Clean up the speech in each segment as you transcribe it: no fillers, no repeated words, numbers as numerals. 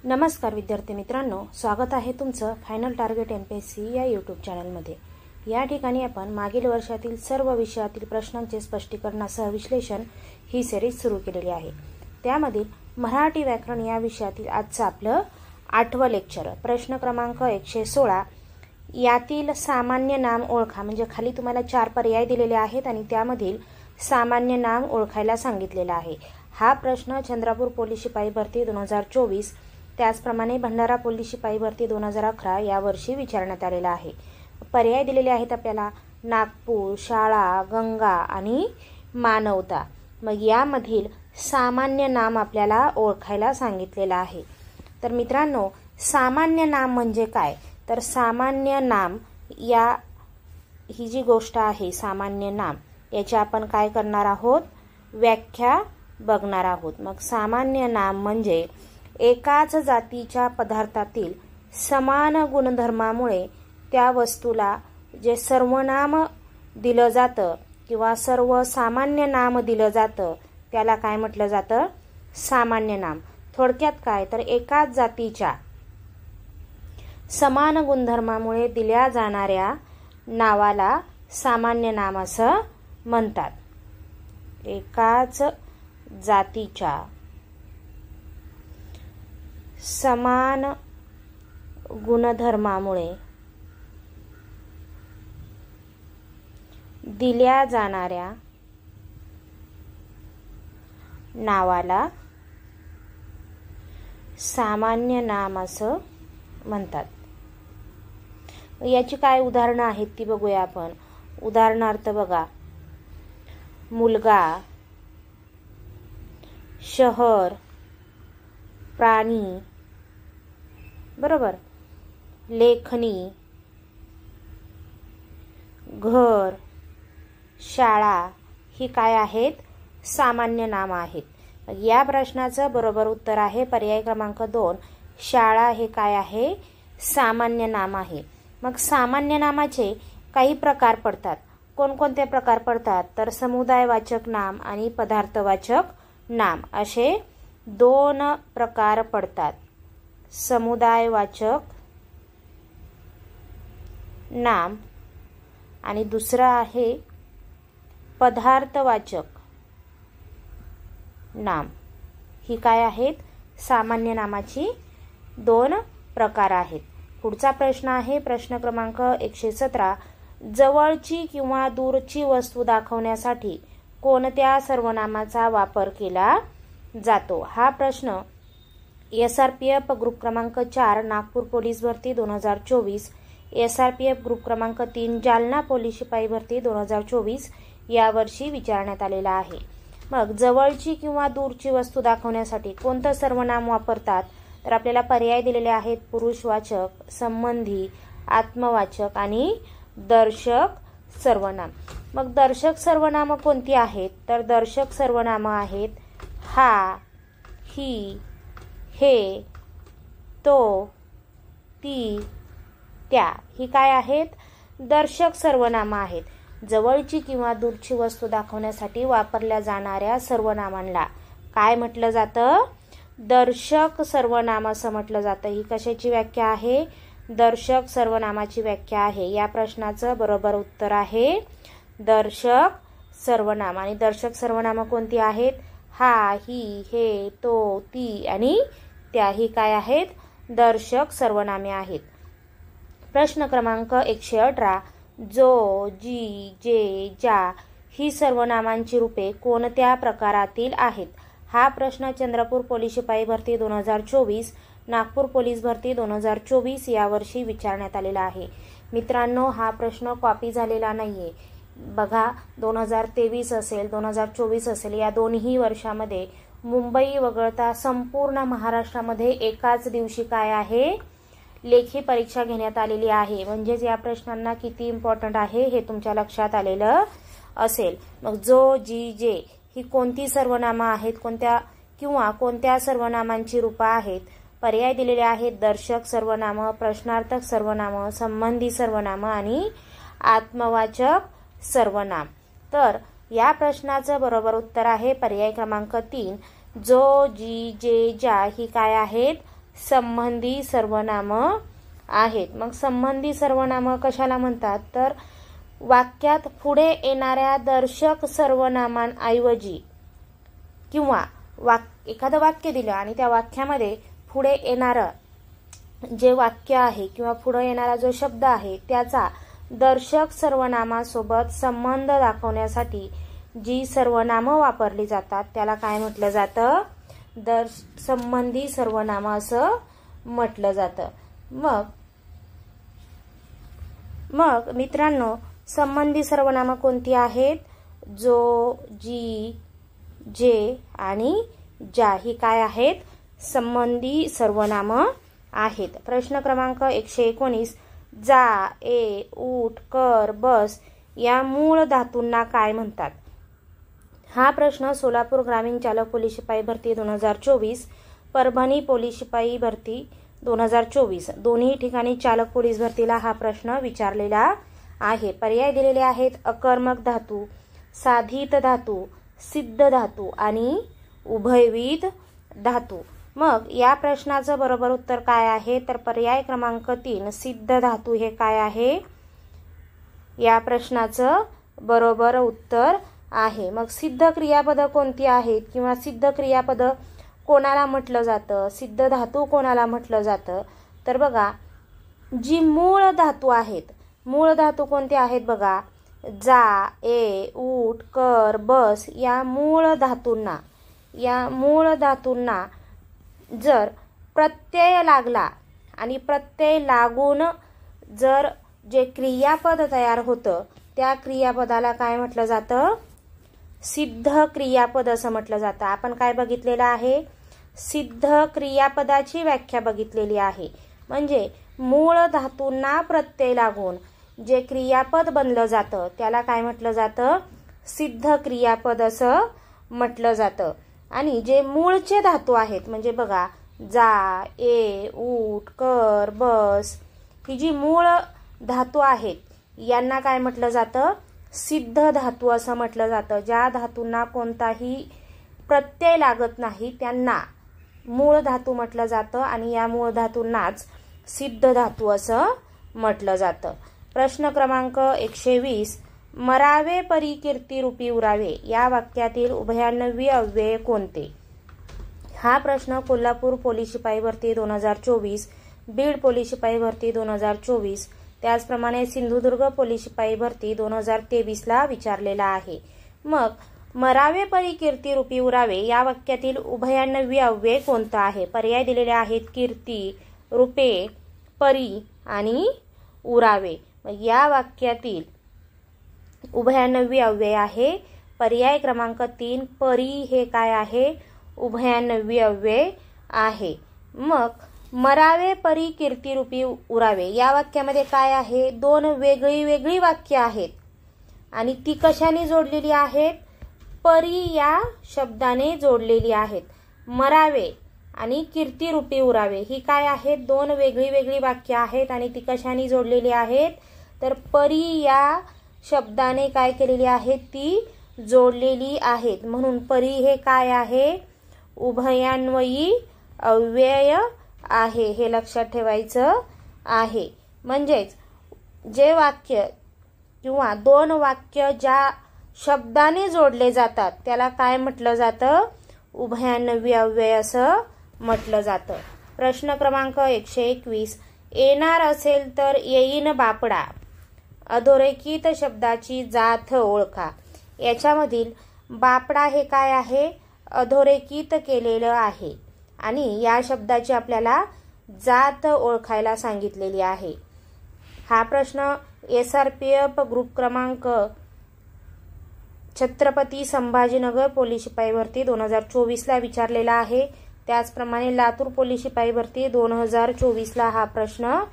नमस्कार विद्यार्थी मित्रांनो, स्वागत आहे तुमचं फायनल टार्गेट MPSC या यूट्यूब चॅनलमध्ये। या ठिकाणी आपण मागील वर्षातील सर्व विषयातील प्रश्नांचे स्पष्टीकरणासह विश्लेषण ही सिरीज सुरू केलेली आहे। त्यामध्ये मराठी व्याकरण या विषयातील आजचं आपलं 8वं लेक्चर, प्रश्न क्रमांक 116 यातील सामान्य नाम ओळखा। म्हणजे खाली तुम्हाला 4 पर्याय दिलेले आहेत आणि त्यामधील सामान्य नाम ओळखायला सांगितलेला आहे। हा प्रश्न चंद्रपूर पोलीस शिपाई भरती 2024 त्याचप्रमाणे भंडारा पोलीस शिपाई भरती 2011 या वर्षी विचारण्यात आलेला आहे। पर्याय दिलेले आहेत आपल्याला नागपूर, शाळा, गंगा आणि मानवता। मग यामधील सामान्य नाम आपल्याला ओळखायला सांगितलेला आहे। तर मित्रांनो, सामान्य नाम म्हणजे काय? तर सामान्य नाम ही जी गोष्ट आहे, सामान्य नाम याची आपण काय करणार आहोत? व्याख्या बघणार आहोत। मग सामान्य नाम म्हणजे एकाच जातीच्या पदार्थातील समान गुणधर्मामुळे त्या वस्तूला जे सर्वनाम दिलं जातं किंवा सर्वसामान्य नाम दिलं जातं त्याला काय म्हटलं जातं? सामान्य नाम। थोडक्यात काय? तर एकाच जातीच्या समान गुणधर्मामुळे दिल्या जाणाऱ्या नावाला सामान्य नाम असं म्हणतात। एकाच जातीच्या समान गुणधर्मामुळे दिल्या जाणाऱ्या नावाला सामान्य नाम असं म्हणतात। याची काय उदाहरणं आहेत ती बघूया आपण। उदाहरणार्थ बघा, मुलगा, शहर, प्राणी, बरोबर, लेखनी, घर, शाळा ही काय आहेत? सामान्य नाम आहेत। या प्रश्नाचं बरोबर उत्तर आहे पर्याय क्रमांक 2, शाळा हे काय आहे? सामान्य नाम आहे। मग सामान्य नामाचे काही प्रकार पडतात। कोणकोणते प्रकार पडतात? तर समुदायवाचक नाम आणि पदार्थवाचक नाम असे 2 प्रकार पडतात। समुदायवाचक नाम आणि दुसरा आहे पदार्थवाचक नाम। ही काय आहेत? सामान्य नामाची 2 प्रकार आहेत। पुढचा प्रश्न आहे प्रश्न क्रमांक 117 जवळची किंवा दूरची वस्तू दाखवण्यासाठी कोणत्या सर्वनामाचा वापर केला जातो? हा प्रश्न SRPF ग्रुप क्रमांक 4 नागपूर पोलीस भरती 2024, SRPF ग्रुप क्रमांक 3 जालना पोलीस शिपाई भरती 2024 या वर्षी विचारण्यात आलेला आहे। मग जवळची किंवा दूरची वस्तू दाखवण्यासाठी कोणतं सर्वनाम वापरतात? तर आपल्याला पर्याय दिलेले आहेत पुरुषवाचक, संबंधी, आत्मवाचक आणि दर्शक सर्वनाम। मग दर्शक सर्वनाम कोणती आहेत? तर दर्शक सर्वनाम आहेत हा, ही, हे, तो, ती, त्या। ही काय आहेत? दर्शक सर्वनाम आहेत। जवळची किंवा दूरची वस्तू दाखवण्यासाठी वापरल्या जाणाऱ्या सर्वनामांना काय म्हटलं जातं? दर्शक सर्वनाम असं म्हटलं जातं। ही कशाची व्याख्या आहे? दर्शक सर्वनामाची व्याख्या आहे। या प्रश्नाचं बरोबर उत्तर आहे दर्शक सर्वनाम। आणि दर्शक सर्वनाम कोणती आहेत? हा, ही, हे, तो, ती आणि त्या। ही काय आहेत? दर्शक सर्वनामे आहेत। प्रश्न क्रमांक 118 जो, जी, जे, ज्या ही सर्वनामांची रूपे कोणत्या प्रकारातील आहेत? हा प्रश्न चंद्रपूर पोलीस शिपाई भरती 2024, नागपूर पोलीस भरती 2024 या वर्षी विचारण्यात आलेला आहे। मित्रांनो, हा प्रश्न कॉपी झालेला नाहीये। बघा, 2023 असेल 2024 असेल या दोन्ही वर्षामध्ये मुंबई वगळता संपूर्ण महाराष्ट्रामध्ये एकाच दिवशी काय आहे? लेखी परीक्षा घेण्यात आलेली आहे। म्हणजेच या प्रश्नांना किती इम्पॉर्टंट आहे हे तुमच्या लक्षात आलेलं असेल। मग जो, जी, जे ही कोणती सर्वनामं आहेत? कोणत्या सर्वनामांची रूपं आहेत? पर्याय दिलेले आहेत दर्शक सर्वनाम, प्रश्नार्थक सर्वनाम, संबंधी सर्वनाम आणि आत्मवाचक सर्वनाम। तर या प्रश्नाचं बरोबर उत्तर आहे पर्याय क्रमांक 3 जो, जी, जे, ज्या ही काय आहेत? संबंधी सर्वनाम आहेत. मग संबंधी सर्वनाम कशाला म्हणतात, तर वाक्यात पुढे येणाऱ्या दर्शक सर्वनामांऐवजी किंवा एखादं वाक्य दिलं आणि त्या वाक्यामध्ये पुढे येणारं जे वाक्य आहे किंवा पुढे येणारा जो शब्द आहे त्याचा दर्शक सर्वनामासोबत संबंध दाखवण्यासाठी जी सर्वनामं वापरली जातात त्याला काय म्हटलं जातं, संबंधी सर्वनाम असं म्हटलं जातं. मग मित्रांनो, संबंधी सर्वनामं कोणती आहेत, जो, जी, जे आणि ज्या ही काय आहेत, संबंधी सर्वनामं आहेत. प्रश्न क्रमांक 119, जा, ये, उठ, कर, बस या मूळ धातूंना काय म्हणतात. हा प्रश्न सोलापूर ग्रामीण चालक पोलीस शिपाई भरती 2024, परभणी पोलीस शिपाई भरती 2024 दोन्ही ठिकाणी चालक पोलीस भरतीला हा प्रश्न विचारलेला आहे. पर्याय दिलेले आहेत अकर्मक धातू, साधित धातू, सिद्ध धातू आणि उभयविध धातू. मग या प्रश्नाचं बरोबर उत्तर काय आहे, तर पर्याय क्रमांक 3 सिद्ध धातू हे काय आहे, या प्रश्नाचं बरोबर उत्तर आहे. मग सिद्ध क्रियापद कोणती आहेत किंवा सिद्ध क्रियापद कोणाला म्हटलं जातं, सिद्ध धातू कोणाला म्हटलं जातं, तर बघा जी मूळ धातू आहेत, मूळ धातू कोणते आहेत बघा, जा, ये, उठ, कर, बस या मूळ धातूंना जर प्रत्यय लागला आणि प्रत्यय लागून जर जे क्रियापद तयार होतं त्या क्रियापदाला काय म्हटलं जातं, सिद्ध क्रियापद असं म्हटलं जातं. आपण काय बघितलेलं आहे, सिद्ध क्रियापदाची व्याख्या बघितलेली आहे. म्हणजे मूळ धातूंना प्रत्यय लागून जे क्रियापद बनलं जातं त्याला काय म्हटलं जातं, सिद्ध क्रियापद असं म्हटलं जातं. आणि जे मूळचे धातू आहेत म्हणजे बघा जा, ये, उठ, कर, बस ही जी मूळ धातू आहेत यांना काय म्हटलं जातं, सिद्ध धातू असं म्हटलं जातं. ज्या धातूंना कोणताही प्रत्यय लागत नाही त्यांना मूळ धातू म्हटलं जातं आणि या मूळ धातूंनाच सिद्ध धातू असं म्हटलं जातं. प्रश्न क्रमांक 120, मरावे परी कीर्ती रूपी उरावे या वाक्यातील उभयान्वयी अव्यय कोणते. हा प्रश्न कोल्हापूर पोलीस शिपाई भरती 2024, बीड पोलीस शिपाई भरती 2024, त्याचप्रमाणे सिंधुदुर्ग पोलीस शिपाई भरती 2023 ला विचारलेला आहे. मग मरावे परी कीर्ती रूपी उरावे या वाक्यातील उभयान्वयी अव्यय कोणतं आहे. पर्याय दिलेले आहेत कीर्ती, रूपे, परी आणि उरावे. मग या वाक्यातील उभयान्वयी अव्यय आहे पर्याय क्रमांक 3 परी हे काय आहे, उभयान्वयी अव्यय आहे. मग मरावे परी कीर्ती रूपी उरावे या वाक्यामध्ये काय आहे, दोन वेगळी वाक्य आहेत आणि ती कशाने जोडलेली आहेत, परी या शब्दाने जोडलेली आहेत. मरावे आणि कीर्ती रूपी उरावे ही काय आहेत, दोन वेगळी वाक्य आहेत आणि ती कशाने जोडलेली आहेत, तर परी या शब्दाने काय केलेली आहेत, ती जोडलेली आहेत. म्हणून परी हे काय आहे, उभयान्वयी अव्यय आहे. हे लक्षात ठेवायचं आहे. म्हणजेच जे वाक्य किंवा दोन वाक्य ज्या शब्दाने जोडले जातात त्याला काय म्हटलं जातं, उभयान्वयी अव्यय असं म्हटलं जातं. प्रश्न क्रमांक 121, येणार असेल तर येईन बापडा अधोरेखित शब्दाची जात ओळखा. याच्यामधील बापडा हे काय आहे, अधोरेखित केलेलं आहे आणि या शब्दाची आपल्याला जात ओळखायला सांगितलेली आहे. हा प्रश्न SRPF ग्रुप क्रमांक छत्रपती संभाजीनगर पोलीस शिपाई भरती 2024 ला विचारलेला आहे. त्याचप्रमाणे लातूर पोलीस शिपाई भरती 2024 ला हा प्रश्न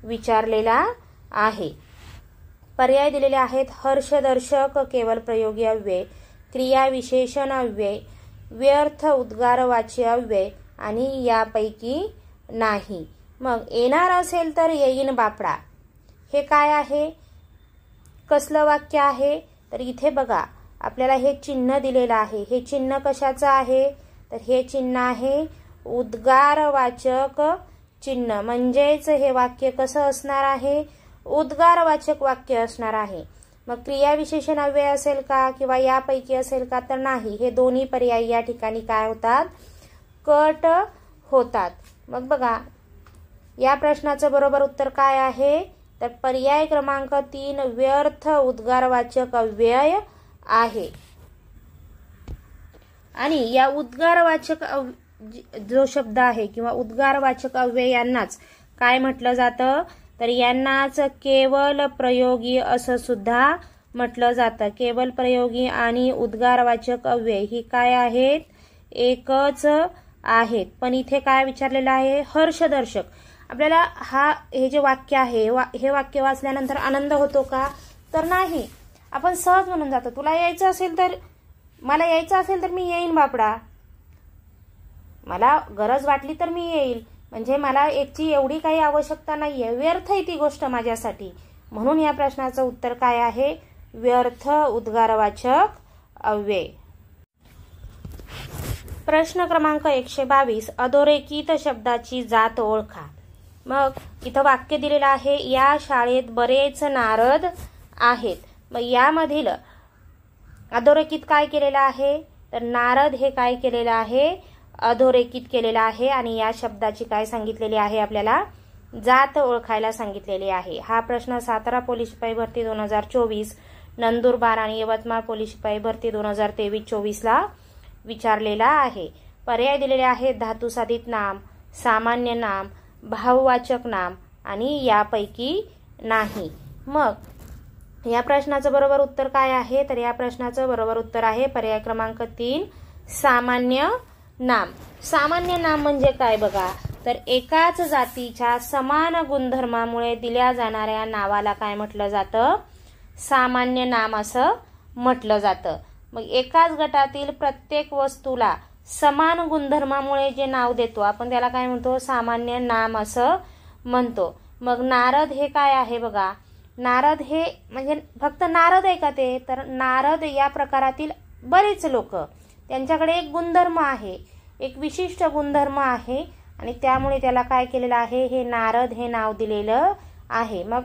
विचारलेला आहे. पर्याय दिलेले आहेत हर्षदर्शक केवळ प्रयोगी अव्यय, क्रिया विशेषण अव्यय, व्यर्थ उद्गारवाची अव्यय आणि यापैकी नाही. मग येणार असेल तर येईन बापडा हे काय आहे, कसलं वाक्य आहे, तर इथे बघा आपल्याला हे चिन्ह दिलेलं आहे. हे चिन्ह कशाचं आहे, तर हे चिन्ह आहे उद्गारवाचक चिन्ह, म्हणजेच हे वाक्य कसं असणार आहे, उद्गारवाचक वाक्य असणार आहे. मग क्रियाविशेषण अव्यय असेल का किंवा यापैकी असेल का, तर नाही. हे दोन्ही पर्याय या ठिकाणी काय होतात, कट होतात. मग बघा या प्रश्नाचं बरोबर उत्तर काय आहे, तर पर्याय क्रमांक 3 व्यर्थ उद्गारवाचक अव्यय आहे. आणि या उद्गारवाचक जो शब्द आहे किंवा उद्गारवाचक अव्ययांनाच काय म्हटलं जातं, तर यांनाच केवल प्रयोगी असं सुद्धा म्हटलं जातं. केवल प्रयोगी आणि उद्गारवाचक अव्यय ही काय आहेत, एकच आहेत. पण इथे काय विचारलेलं आहे, हर्षदर्शक. आपल्याला हे जे वाक्य आहे हे वाक्य वाचल्यानंतर आनंद होतो का, तर नाही. आपण सहज म्हणून जातो, तुला यायचं असेल तर, मला यायचं असेल तर मी येईन बापडा, मला गरज वाटली तर मी येईल, म्हणजे मला याची एवढी काही आवश्यकता नाहीये, व्यर्थ आहे ती गोष्ट माझ्यासाठी. म्हणून या प्रश्नाचं उत्तर काय आहे, व्यर्थ उद्गारवाचक अव्यय. प्रश्न क्रमांक 122 अधोरेखित शब्दाची जात ओळखा. मग इथं वाक्य दिलेलं आहे, या शाळेत बरेच नारद आहेत. मग यामधील अधोरेखित काय केलेलं आहे, तर नारद हे काय केलेलं आहे, अधोरेखित केलेलं आहे. आणि या शब्दाची काय सांगितलेली आहे, आपल्याला जात ओळखायला सांगितलेली आहे. हा प्रश्न सातारा पोलीस शिपाई भरती 2024, नंदुरबार आणि यवतमाळ पोलीस शिपाई भरती 2023-24 ला विचारलेला आहे. पर्याय दिलेले आहेत धातुसाधित नाम, सामान्य नाम, भाववाचक नाम आणि यापैकी नाही. मग या प्रश्नाचं बरोबर उत्तर काय आहे, तर या प्रश्नाचं बरोबर उत्तर आहे पर्याय क्रमांक 3 सामान्य नाम. सामान्य नाम म्हणजे काय बघा, तर एकाच जातीच्या समान गुणधर्मामुळे दिल्या जाणाऱ्या नावाला काय म्हटलं जातं, सामान्य नाम असं म्हटलं जातं. मग एकाच गटातील प्रत्येक वस्तूला समान गुणधर्मामुळे जे नाव देतो आपण त्याला काय म्हणतो, सामान्य नाम असं म्हणतो. मग नारद हे काय आहे बघा, नारद हे म्हणजे फक्त नारद आहे का ते, तर नारद या प्रकारातील बरेच लोक, त्यांच्याकडे एक गुणधर्म आहे, एक विशिष्ट गुणधर्म आहे आणि त्यामुळे त्याला काय केलेलं आहे, हे नारद हे नाव दिलेलं आहे. मग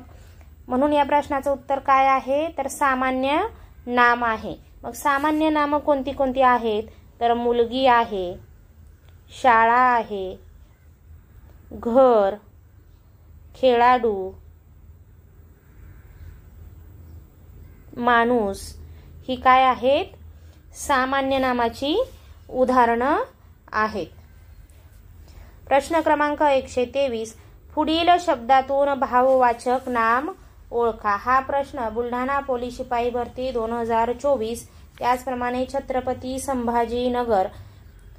म्हणून या प्रश्नाचं उत्तर काय आहे, तर सामान्य नाम आहे. मग सामान्य नाम कोणती कोणती आहेत, तर मुलगी आहे, शाळा आहे, घर, खेळाडू, माणूस ही काय आहेत, सामान्य नामाची उदाहरणं आहेत. प्रश्न क्रमांक 123 पुढील शब्दातून भाववाचक नाम ओळखा. हा प्रश्न बुलढाणा पोलीस शिपाई भरती 2024, त्याचप्रमाणे छत्रपती संभाजीनगर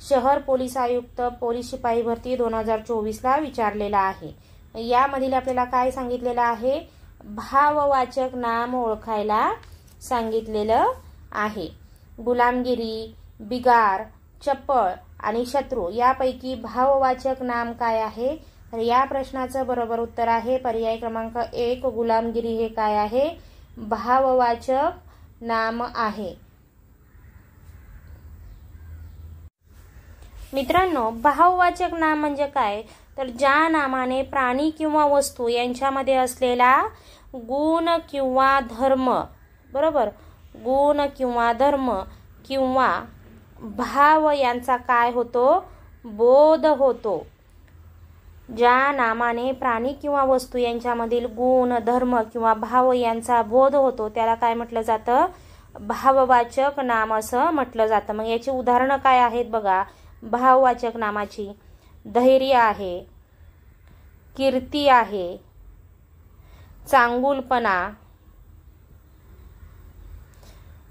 शहर पोलीस आयुक्त पोलीस शिपाई भरती 2024 ला विचारलेला आहे. यामधील आपल्याला काय सांगितलेलं आहे, भाववाचक नाम ओळखायला सांगितलेलं आहे. गुलामगिरी, बिगार, चपळ आणि शत्रू यापैकी भाववाचक नाम काय आहे, तर या प्रश्नाचं बरोबर उत्तर आहे पर्याय क्रमांक 1 गुलामगिरी हे काय आहे, भाववाचक नाम आहे. मित्रांनो, भाववाचक नाम म्हणजे काय, तर ज्या नामाने प्राणी किंवा वस्तू यांच्यामध्ये असलेला गुण किंवा धर्म, बरोबर, गुण किंवा धर्म किंवा भाव यांचा काय होतो, बोध होतो. ज्या नामाने प्राणी किंवा वस्तू यांच्यामधील गुण, धर्म किंवा भाव यांचा बोध होतो त्याला काय म्हटलं जातं, भाववाचक नाम असं म्हटलं जातं. मग याची उदाहरणं काय आहेत बघा, भाववाचक नामाची धैर्य आहे, कीर्ती आहे, चांगुलपणा,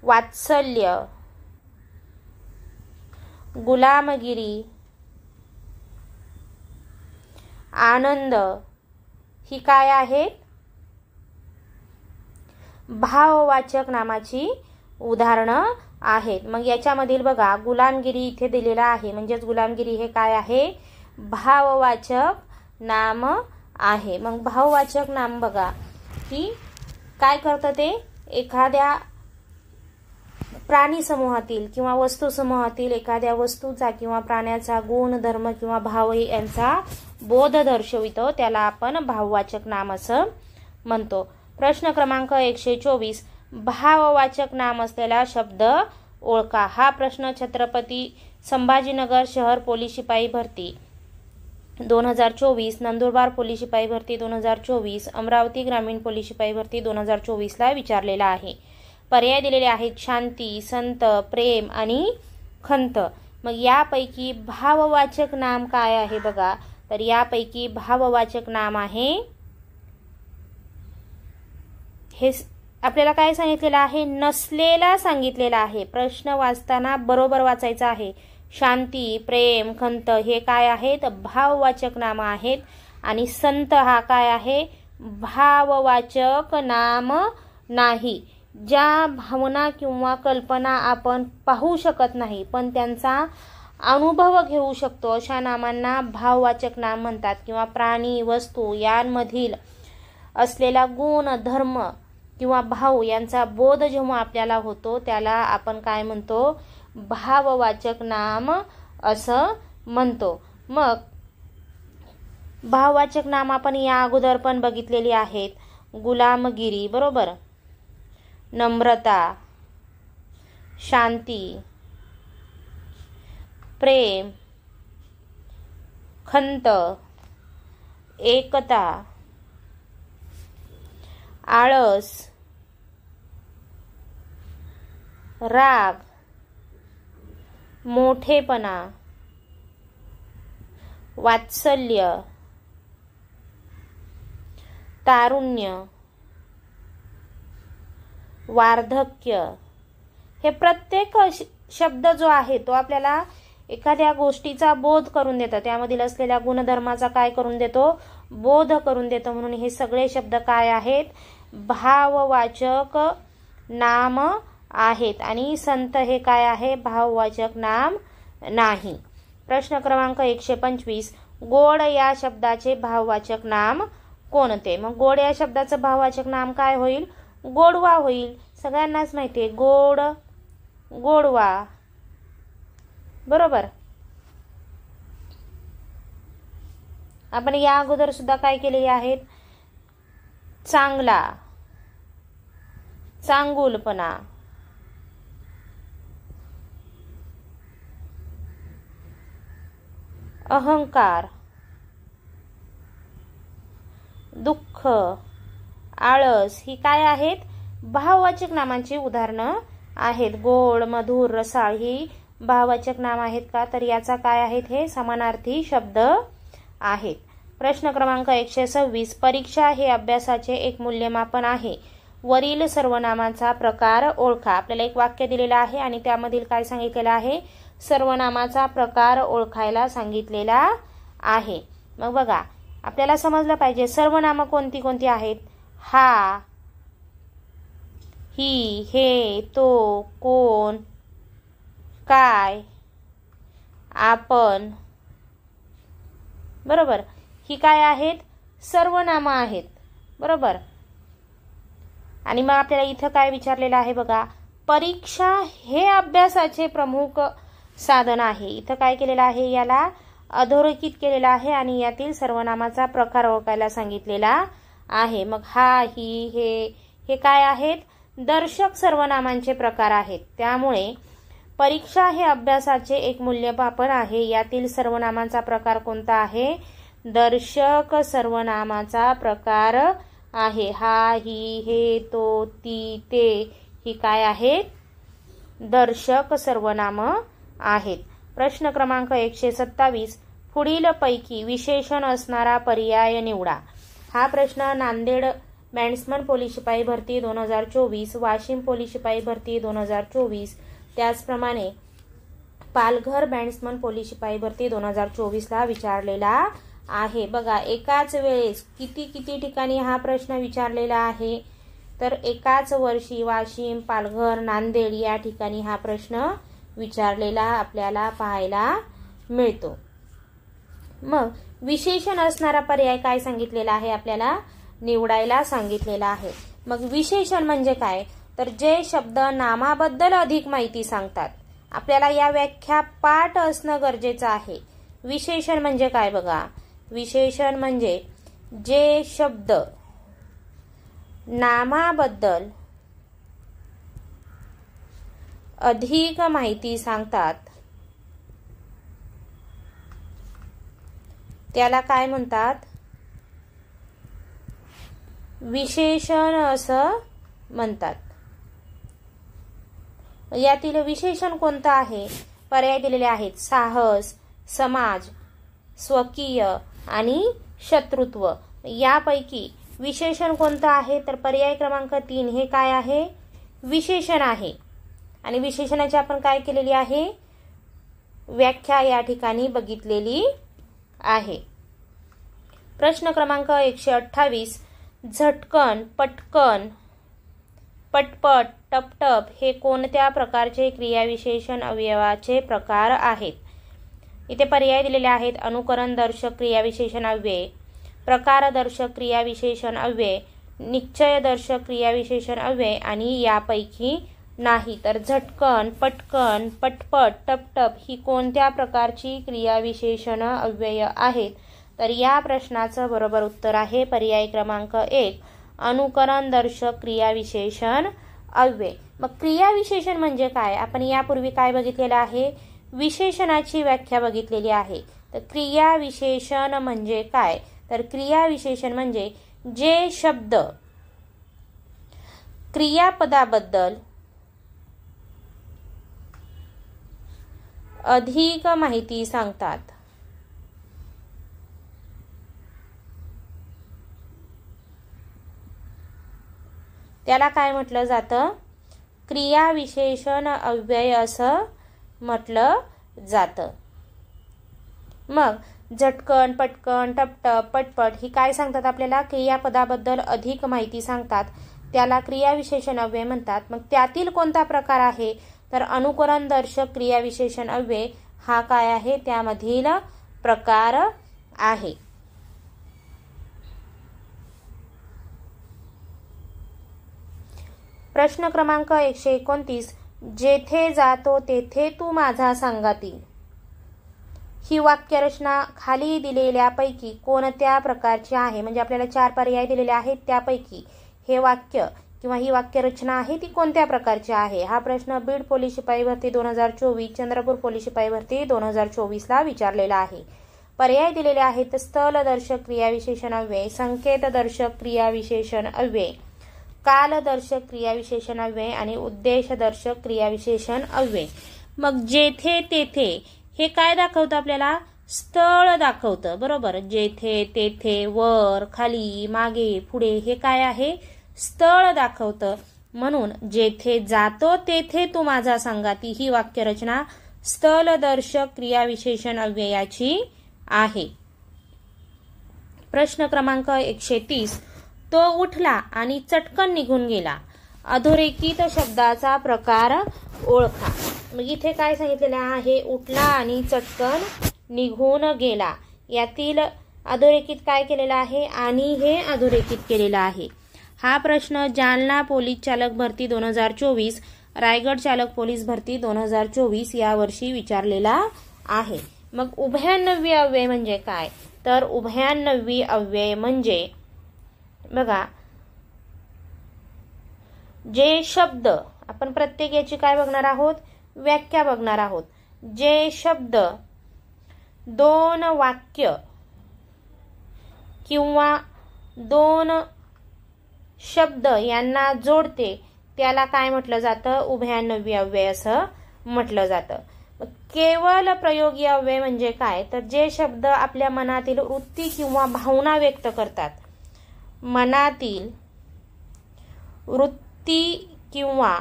वात्सल्य, गुलामगिरी, आनंद ही काय आहेत, भाववाचक नामाची उदाहरणं आहेत. मग याच्यामधील बघा गुलामगिरी इथे दिलेला आहे, म्हणजेच गुलामगिरी हे काय आहे, भाववाचक नाम आहे. मग भाववाचक नाम बघा की काय करतं, ते एखाद्या प्राणी समूहातील किंवा वस्तू समूहातील एखाद्या वस्तूचा किंवा प्राण्याचा गुण, धर्म किंवा भाव यांचा बोध दर्शवितो त्याला आपण भाववाचक नाम असं म्हणतो. प्रश्न क्रमांक 124. भाववाचक नाम असलेला शब्द ओळखा. हा प्रश्न छत्रपती संभाजीनगर शहर पोलीस शिपाई भरती 2024, नंदुरबार पोलीस शिपाई भरती 2024, अमरावती ग्रामीण पोलीस शिपाई भरती 2024 ला विचारलेला आहे. पर्याय दिलेले आहेत शांती, संत, प्रेम आणि खंत. मग यापैकी भाववाचक नाम काय आहे बघा. तर यापैकी भाववाचक नाम आहे, हे आपल्याला काय सांगितलेलं आहे, नसलेला सांगितलेला आहे. प्रश्न वाचताना बरोबर वाचायचा आहे. शांती, प्रेम, खंत हे काय आहेत, भाववाचक नाम आहेत. आणि संत हा काय आहे, भाववाचक नाम नाही. ज्या भावना किंवा कल्पना आपण पाहू शकत नाही पण त्यांचा अनुभव घेऊ शकतो अशा नामांना भाववाचक नाम म्हणतात. किंवा प्राणी, वस्तू यांमधील असलेला गुण, धर्म किंवा भाव यांचा बोध जेव्हा आपल्याला होतो त्याला आपण काय म्हणतो, भाववाचक नाम असं म्हणतो. मग भाववाचक नाम आपण या अगोदर पण बघितलेली आहेत. गुलामगिरी, बरोबर, नम्रता, शांती, प्रेम, खंत, एकता, आळस, राग, मोठेपणा, वात्सल्य, तारुण्य, वार्धक्य. हे प्रत्येक शब्द जो आहे तो आपल्याला एखाद्या गोष्टीचा बोध करून देतो, त्यामधील असलेल्या गुणधर्माचा काय करून देतो, बोध करून देतो. म्हणून हे सगळे शब्द काय आहेत, भाववाचक नाम आहेत. आणि संत हे काय आहे, भाववाचक नाम नाही. प्रश्न क्रमांक 125. गोड या शब्दाचे भाववाचक नाम कोणते. मग गोड या शब्दाचं भाववाचक नाम काय होईल, गोडवा होईल. सगळ्यांनाच माहिती आहे गोड, गोडवा, बरोबर. आपण या अगोदर सुद्धा काय केलेले आहेत, चांगला, चांगुलपणा, अहंकार, दुःख, आळस ही काय आहेत, भाववाचक नामांची उदाहरणं आहेत. गोड, मधुर, रसाळ ही भाववाचक नाम आहेत का, तर याचा काय आहेत, हे समानार्थी शब्द आहेत. प्रश्न क्रमांक 126. परीक्षा हे अभ्यासाचे एक मूल्यमापन आहे. वरील सर्वनामाचा प्रकार ओळखा. आपल्याला एक वाक्य दिलेलं आहे आणि त्यामधील काय सांगितलेलं आहे, सर्वनामाचा प्रकार ओळखायला सांगितलेला आहे. मग बघा आपल्याला समजलं पाहिजे सर्वनाम कोणती कोणती आहेत. हा, ही, हे, तो, कोण, काय, आपण, बरोबर. ही काय आहेत, सर्वनाम आहेत, बरोबर. आणि मग आपल्याला इथं काय विचारलेलं आहे बघा, परीक्षा हे अभ्यासाचे प्रमुख साधन आहे. इथं काय केलेलं आहे, याला अधोरेखित केलेला आहे आणि यातील सर्वनामाचा प्रकार ओळखायला सांगितलेला आहे. मग हा, ही, हे काय आहेत, दर्शक सर्वनामांचे प्रकार आहेत. त्यामुळे परीक्षा हे अभ्यासाचे एक मूल्यमापन आहे. यातील सर्वनामांचा प्रकार कोणता आहे, दर्शक सर्वनामाचा प्रकार आहे. हा, ही, हे, तो, ती, ते ही काय आहेत, दर्शक सर्वनाम आहेत. प्रश्न क्रमांक 127. पुढील पैकी विशेषण असणारा पर्याय निवडा. हा प्रश्न नांदेड बॅट्समन पोलीस शिपाई भरती 2024, वाशिम पोलीस शिपाई भरती 2024, त्याचप्रमाणे पालघर बॅट्समन पोलीस शिपाई भरती 2024 ला विचारलेला आहे. बघा एकाच वेळेस किती ठिकाणी हा प्रश्न विचारलेला आहे, तर एकाच वर्षी वाशिम, पालघर, नांदेड या ठिकाणी हा प्रश्न विचारलेला आपल्याला पाहायला मिळतो. मग विशेषण असणारा पर्याय काय सांगितलेला आहे, आपल्याला निवडायला सांगितलेला आहे. मग विशेषण म्हणजे काय, तर जे शब्द नामाबद्दल अधिक माहिती सांगतात. आपल्याला या व्याख्या पाठ असणं गरजेचं आहे. विशेषण म्हणजे काय बघा, विशेषण म्हणजे जे शब्द नामाबद्दल अधिक माहिती सांगतात त्याला काय म्हणतात, विशेषण असं म्हणतात. यातील विशेषण कोणतं आहे? पर्याय दिलेले आहेत: साहस, समाज, स्वकीय आणि शत्रुत्व. यापैकी विशेषण कोणतं आहे? तर पर्याय क्रमांक 3 हे काय आहे? विशेषण आहे. आणि विशेषणाची आपण काय केलेली आहे? व्याख्या या ठिकाणी बघितलेली आहे. प्रश्न क्रमांक 128. झटकन, पटकन, पटपट, टपटप हे कोणत्या प्रकारचे क्रियाविशेषण अवयवाचे प्रकार आहेत? इथे पर्याय दिलेले आहेत: अनुकरणदर्शक क्रियाविशेषण अव्यय, प्रकारदर्शक क्रियाविशेषण अव्यय, निश्चयदर्शक क्रियाविशेषण अव्यय आणि यापैकी नाही. तर झटकन, पटकन, पटपट, टपटप ही कोणत्या प्रकारची क्रियाविशेषण अव्यय आहेत? तर या प्रश्नाचं बरोबर उत्तर आहे पर्याय क्रमांक 1, अनुकरणदर्शक क्रियाविशेषण अव्यय. मग क्रियाविशेषण म्हणजे काय? आपण यापूर्वी काय बघितलेलं आहे? विशेषणाची व्याख्या बघितलेली आहे. तर क्रियाविशेषण म्हणजे काय? तर क्रियाविशेषण म्हणजे जे शब्द क्रियापदाबद्दल अधिक माहिती सांगतात. त्याला काय म्हटलं जातं? क्रियाविशेषण अव्यय असं म्हटलं जातं. मग झटकन, पटकन, टपटप, पटपट ही काय सांगतात आपल्याला? क्रियापदाबद्दल अधिक माहिती सांगतात. त्याला क्रियाविशेषण अव्यय म्हणतात. मग त्यातील कोणता प्रकार आहे? तर अनुकरणदर्शक क्रियाविशेषण अव्यय हा काय आहे? त्यामधील प्रकार आहे. प्रश्न क्रमांक 129. जेथे जातो तेथे तू माझा संगाती ही वाक्यरचना खाली दिलेल्यापैकी कोणत्या प्रकारची आहे? म्हणजे आपल्याला 4 पर्याय दिलेले आहेत, त्यापैकी हे वाक्य किंवा ही वाक्यरचना आहे ती कोणत्या प्रकारची आहे? हा प्रश्न बीड पोलीस शिपाई भरती 2024, चंद्रपूर पोलीस शिपाई भरती 2024 ला विचारलेला आहे. पर्याय दिलेले आहेत: स्थलदर्शक क्रियाविशेषण अव्यय, संकेतदर्शक क्रियाविशेषण अव्यय, कालदर्शक क्रियाविशेषण अव्यय आणि उद्देशदर्शक क्रियाविशेषण अव्यय. मग जेथे तेथे हे काय दाखवतं आपल्याला? स्थळ दाखवतं. बरोबर. जेथे तेथे, वर, खाली, मागे, पुढे हे काय आहे? स्थळ दाखवतं. म्हणून जेथे जातो तेथे तू माझा संगाती ही वाक्यरचना स्थलदर्शक क्रियाविशेषण अव्ययाची आहे. प्रश्न क्रमांक 130. तो उठला आणि चटकन निघून गेला. अधोरेखित शब्दाचा प्रकार ओळखा. मग इथे काय सांगितलेलं आहे? उठला आणि चटकन निघून गेला. यातील अधोरेखित काय केलेला आहे? आणि हे अधोरेखित केलेलं आहे. हा प्रश्न जालना पोलीस चालक भरती 2024, रायगड चालक पोलीस भरती 2024 या वर्षी विचारलेला आहे. मग उभयान्वयी अव्यय म्हणजे काय? तर उभयान्वयी अव्यय म्हणजे बघा, जे शब्द आपण प्रत्येक याची काय बघणार आहोत? व्याख्या बघणार आहोत. जे शब्द 2 वाक्य किंवा 2 शब्द यांना जोडते त्याला काय म्हटलं जातं? उभयान्वयी अव्यय असं म्हटलं जातं. केवळ प्रयोगी अव्यय म्हणजे काय? तर जे शब्द आपल्या मनातील वृत्ती किंवा भावना व्यक्त करतात. मनातील वृत्ती किंवा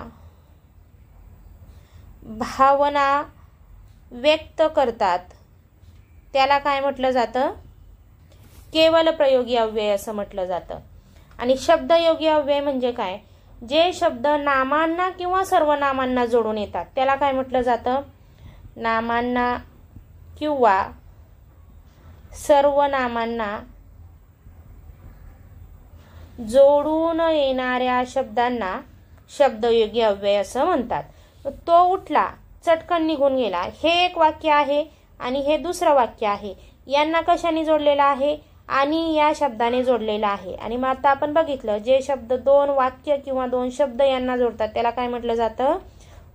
भावना व्यक्त करतात त्याला काय म्हटलं जातं? केवळ प्रयोगी अव्यय असं म्हटलं जातं. आणि शब्दयोगी अव्यय म्हणजे काय? जे शब्द नामांना किंवा सर्वनामांना जोडून येतात त्याला काय म्हटलं जातं? नामांना किंवा सर्वनामांना जोडून येणाऱ्या शब्दांना शब्दयोगी अव्यय असं म्हणतात. तो उठला, चटकन निघून गेला, हे एक वाक्य आहे आणि हे दुसरं वाक्य आहे. यांना कशाने जोडलेलं आहे? आणि या शब्दाने जोडलेला आहे. आणि मग आता आपण बघितलं, जे शब्द दोन वाक्य किंवा दोन शब्द यांना जोडतात त्याला काय म्हटलं जातं?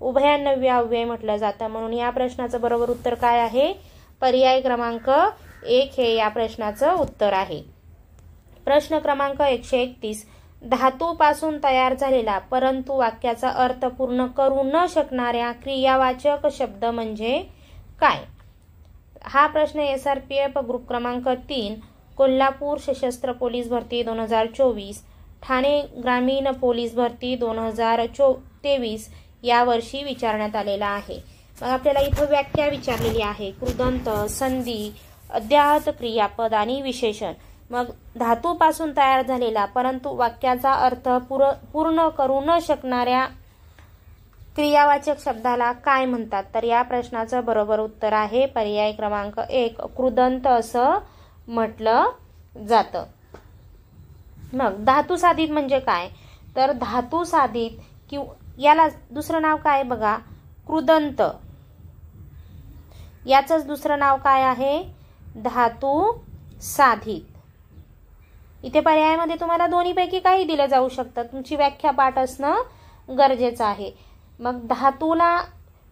उभयान्वयी अव्यय म्हटलं जातं. म्हणून या प्रश्नाचं बरोबर उत्तर काय आहे? पर्याय क्रमांक 1 हे या प्रश्नाचं उत्तर आहे. प्रश्न क्रमांक 131. धातूपासून तयार झालेला परंतु वाक्याचा अर्थ पूर्ण करू न शकणाऱ्या क्रियावाचक शब्द म्हणजे काय? हा प्रश्न SRPF ग्रुप क्रमांक 3, कोल्हापूर सशस्त्र पोलीस भरती 2024, ठाणे ग्रामीण पोलीस भरती 2023 या वर्षी विचारण्यात आलेला आहे. मग आपल्याला इथं व्याख्या विचारलेली आहे. कृदंत, संधी, अद्याहत क्रियापद आणि विशेषण. मग धातूपासून तयार झालेला परंतु वाक्याचा अर्थ पूर्ण करू न शकणाऱ्या क्रियावाचक शब्दाला काय म्हणतात? तर या प्रश्नाचं बरोबर उत्तर आहे पर्याय क्रमांक 1, कृदंत असं म्हटलं जातं. मग धातुसाधित म्हणजे काय? तर धातुसाधित याला दुसरं नाव काय बघा? कृदंत. याचंच दुसरं नाव काय आहे? धातुसाधित. इथे पर्यायामध्ये तुम्हाला दोन्हीपैकी काही दिलं जाऊ शकतं. तुमची व्याख्या पाठ असणं गरजेचं आहे. मग धातूला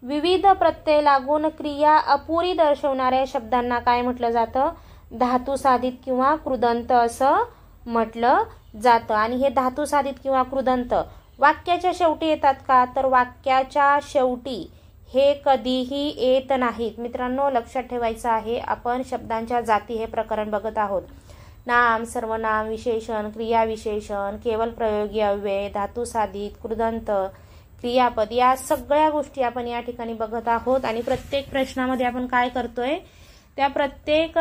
विविध प्रत्यय लागून क्रिया अपुरी दर्शवणाऱ्या शब्दांना काय म्हटलं जातं? धातुसाधित किंवा कृदंत असं म्हटलं जातं. आणि हे धातुसाधित किंवा कृदंत वाक्याच्या शेवटी येतात का? तर वाक्याच्या शेवटी हे कधीही येत नाहीत. मित्रांनो, लक्षात ठेवायचं आहे, आपण शब्दांच्या जाती हे प्रकरण बघत आहोत. नाम, सर्वनाम, विशेषण, क्रियाविशेषण, केवळ प्रयोगी अव्यय, धातुसाधित, कृदंत, क्रियापद या सगळ्या गोष्टी आपण या ठिकाणी बघत आहोत. आणि प्रत्येक प्रश्नामध्ये आपण काय करतोय? त्या प्रत्येक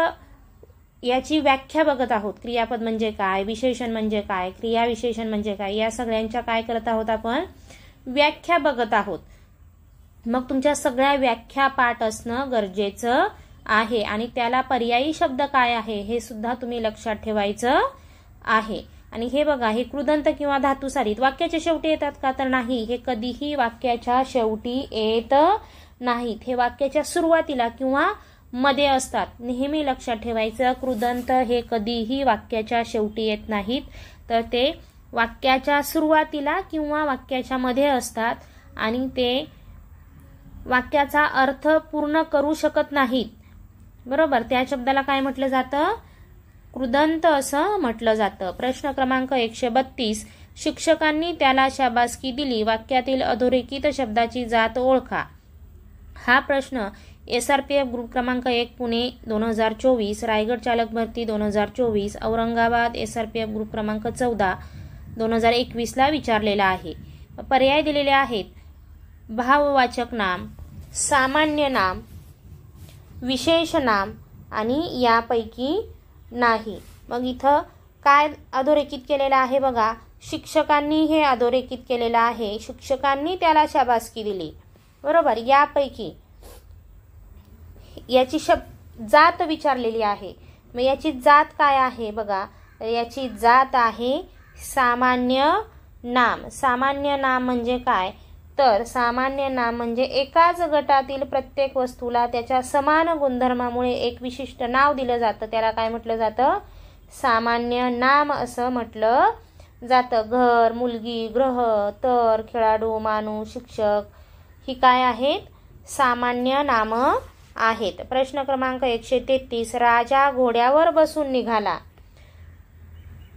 याची व्याख्या बघत आहोत. क्रियापद म्हणजे काय, विशेषण म्हणजे काय, क्रियाविशेषण म्हणजे काय, या सगळ्यांच्या काय करत आहोत आपण? व्याख्या बघत आहोत. मग तुमच्या सगळ्या व्याख्या पाठ असणं गरजेचं आहे. आणि त्याला पर्यायी शब्द काय आहे हे सुद्धा तुम्ही लक्षात ठेवायचं आहे. आणि हे बघा, हे कृदंत किंवा धातुसाधित वाक्याच्या शेवटी येतात का? तर नाही, हे कधीही वाक्याच्या शेवटी येत नाहीत. हे वाक्याच्या सुरुवातीला किंवा मध्ये असतात. नेहमी लक्षात ठेवायचं, कृदंत हे कधीही वाक्याच्या शेवटी येत नाहीत, तर ते वाक्याच्या सुरुवातीला किंवा वाक्याच्या मध्ये असतात आणि ते वाक्याचा अर्थ पूर्ण करू शकत नाहीत. बरोबर, त्या शब्दाला काय म्हटलं जातं? कृदंत असं म्हटलं जातं. प्रश्न क्रमांक 132. शिक्षकांनी त्याला शाबासकी दिली. वाक्यातील अधोरेखित शब्दाची जात ओळखा. हा प्रश्न SRPF ग्रुप क्रमांक 1 पुणे 2024, रायगड चालक भरती 2024, औरंगाबाद SRPF ग्रुप क्रमांक 14 2021 ला विचारलेला आहे. पर्याय दिलेले आहेत: भाववाचक नाम, सामान्य नाम, विशेष नाम आणि यापैकी नाही. मग इथं काय अधोरेखित केलेलं आहे बघा? शिक्षकांनी हे अधोरेखित केलेलं आहे. शिक्षकांनी त्याला शाबासकी दिली. बरोबर, यापैकी याची जात विचारलेली आहे. मग याची जात काय आहे बघा? तर याची जात आहे सामान्य नाम. सामान्य नाम म्हणजे काय? तर सामान्य नाम म्हणजे एकाच गटातील प्रत्येक वस्तूला त्याच्या समान गुणधर्मामुळे एक विशिष्ट नाव दिलं जातं. त्याला काय म्हटलं जातं? सामान्य नाम असं म्हटलं जातं. घर, मुलगी, ग्रह, तर, खेळाडू, माणूस, शिक्षक ही काय आहेत? सामान्य नाम आहेत. प्रश्न क्रमांक 133. राजा घोड्यावर बसून निघाला.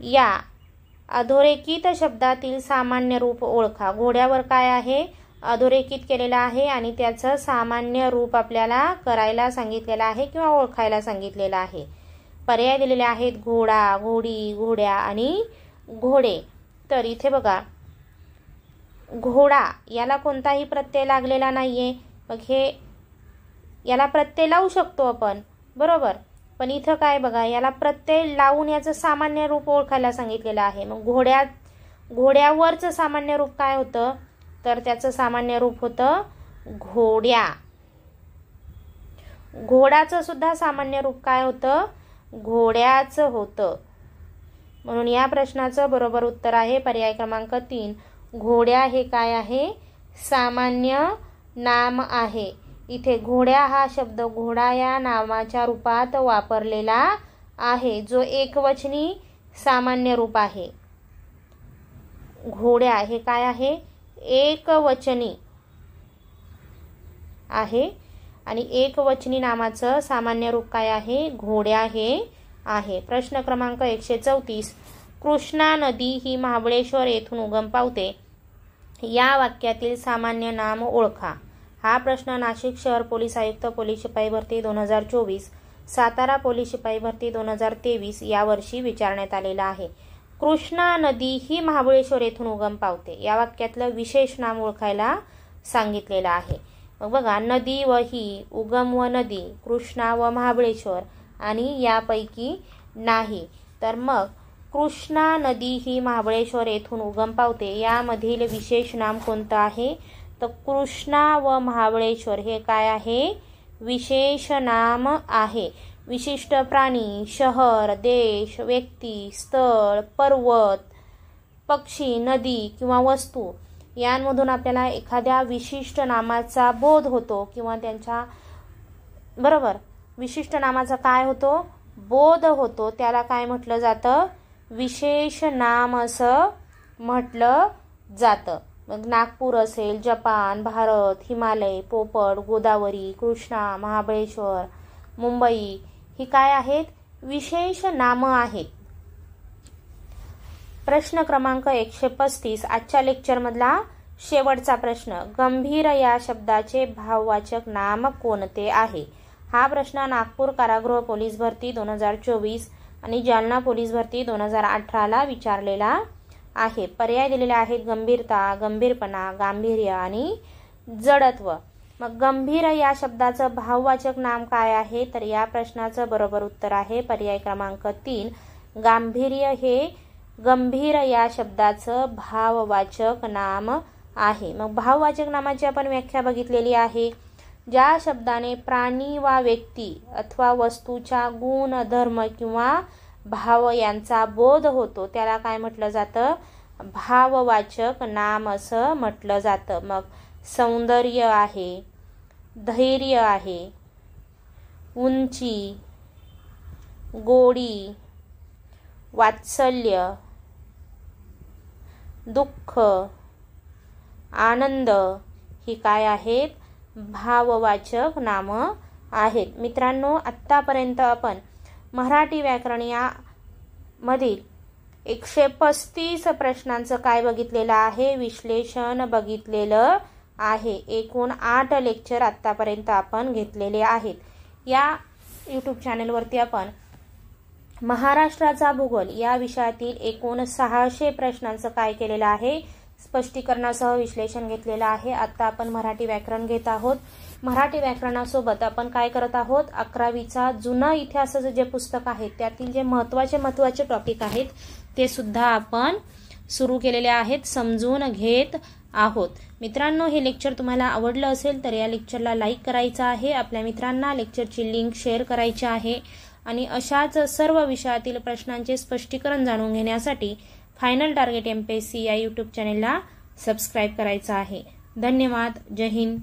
या अधोरेखित शब्दातील सामान्य रूप ओळखा. घोड्यावर काय आहे? अधोरेखित केलेला आहे आणि त्याचं सामान्य रूप आपल्याला करायला सांगितलेलं आहे किंवा ओळखायला सांगितलेलं आहे. पर्याय दिलेले आहेत: घोडा, घोडी, घोड्या आणि घोडे. तर इथे बघा, घोडा याला कोणताही प्रत्यय लागलेला नाहीये. मग हे याला प्रत्यय लावू शकतो आपण, बरोबर, पण इथं काय बघा, याला प्रत्यय लावून याचं सामान्य रूप ओळखायला सांगितलेलं आहे. मग घोड्यावरचं सामान्य रूप काय होतं? तर त्याचं सामान्य रूप होतं घोड्या. घोडाचं सुद्धा सामान्य रूप काय होतं? घोड्याचं होतं. म्हणून या प्रश्नाचं बरोबर उत्तर आहे पर्याय क्रमांक 3, घोड्या हे काय आहे? सामान्य नाम आहे. इथे घोड्या हा शब्द घोडा या नामाच्या रूपात वापरलेला आहे, जो एकवचनी सामान्य रूप आहे. घोड्या हे काय आहे? एकवचनी आहे आणि एकवचनी नामाचं सामान्य रूप काय आहे? घोड्या हे आहे. प्रश्न क्रमांक 134. कृष्णा नदी ही महाबळेश्वर येथून उगम पावते. या वाक्यातील सामान्य नाम ओळखा. हा प्रश्न नाशिक शहर पोलीस आयुक्त पोलीस शिपाई भरती 2024, सातारा पोलीस शिपाई भरती 2023 या वर्षी विचारण्यात आलेला आहे. कृष्णा नदी ही महाबळेश्वर येथून उगम पावते. या वाक्यातलं विशेष नाम ओळखायला सांगितलेलं आहे. मग बघा, नदी व ही, उगम व नदी, कृष्णा व महाबळेश्वर आणि यापैकी नाही. तर मग कृष्णा नदी ही महाबळेश्वर येथून उगम पावते यामधील विशेष नाम कोणतं आहे? तर कृष्णा व महाबळेश्वर हे काय आहे? विशेष नाम आहे. विशिष्ट प्राणी, शहर, देश, व्यक्ती, स्थळ, पर्वत, पक्षी, नदी किंवा वस्तू यांमधून आपल्याला एखाद्या विशिष्ट नामाचा बोध होतो किंवा त्यांच्या बरोबर विशिष्ट नामाचा काय होतो? बोध होतो. त्याला काय म्हटलं जातं? विशेष नाम असं म्हटलं जातं. मग नागपूर असेल, जपान, भारत, हिमालय, पोपट, गोदावरी, कृष्णा, महाबळेश्वर, मुंबई ही काय आहेत? विशेष नामं आहेत. प्रश्न क्रमांक 135. आजच्या लेक्चरमधला शेवटचा प्रश्न. गंभीर या शब्दाचे भाववाचक नाम कोणते आहे? हा प्रश्न नागपूर कारागृह पोलीस भरती 2024 आणि जालना पोलीस भरती 2018ला विचारलेला आहे. पर्याय दिलेले आहेत गंभीरता, गंभीरपणा, गांभीर्य आणि जडत्व. मग गंभीर या शब्दाचं भाववाचक नाम काय आहे? तर या प्रश्नाचं बरोबर उत्तर आहे पर्याय क्रमांक 3. गांभीर्य हे गंभीर या शब्दाचं भाववाचक नाम आहे. मग भाववाचक नामाची आपण व्याख्या बघितलेली आहे. ज्या शब्दाने प्राणी वा व्यक्ती अथवा वस्तूच्या गुण, धर्म किंवा भाव यांचा बोध होतो त्याला काय म्हटलं जातं? भाववाचक नाम असं म्हटलं जातं. मग सौंदर्य आहे, धैर्य आहे, उंची, गोडी, वात्सल्य, दुःख, आनंद ही काय आहेत? भाववाचक नामं आहेत. मित्रांनो, आत्तापर्यंत आपण मराठी व्याकरण या मधील 135 प्रश्नांचं काय बघितलेलं आहे? विश्लेषण बघितलेलं आहे. एकूण 8 लेक्चर आत्तापर्यंत आपण घेतलेले आहेत. या यूट्यूब चॅनलवरती आपण महाराष्ट्राचा भूगोल या विषयातील एकूण 600 प्रश्नांचं काय केलेलं आहे? स्पष्टीकरणासह विश्लेषण घेतलेलं आहे. आता आपण मराठी व्याकरण घेत आहोत. मराठी व्याकरणासोबत आपण काय करत आहोत? 11वीचा जुना इतिहासाचं जे पुस्तक आहे त्यातील जे महत्त्वाचे टॉपिक आहेत ते सुद्धा आपण सुरू केलेले आहेत, समजून घेत आहोत. मित्रांनो, हे लेक्चर तुम्हाला आवडलं असेल तर या लेक्चरला लाईक करायचं आहे, आपल्या मित्रांना लेक्चरची लिंक शेअर करायची आहे आणि अशाच सर्व विषयातील प्रश्नांचे स्पष्टीकरण जाणून घेण्यासाठी फायनल टार्गेट MPSC या यूट्यूब चॅनेलला सबस्क्राईब करायचं आहे. धन्यवाद. जय हिंद.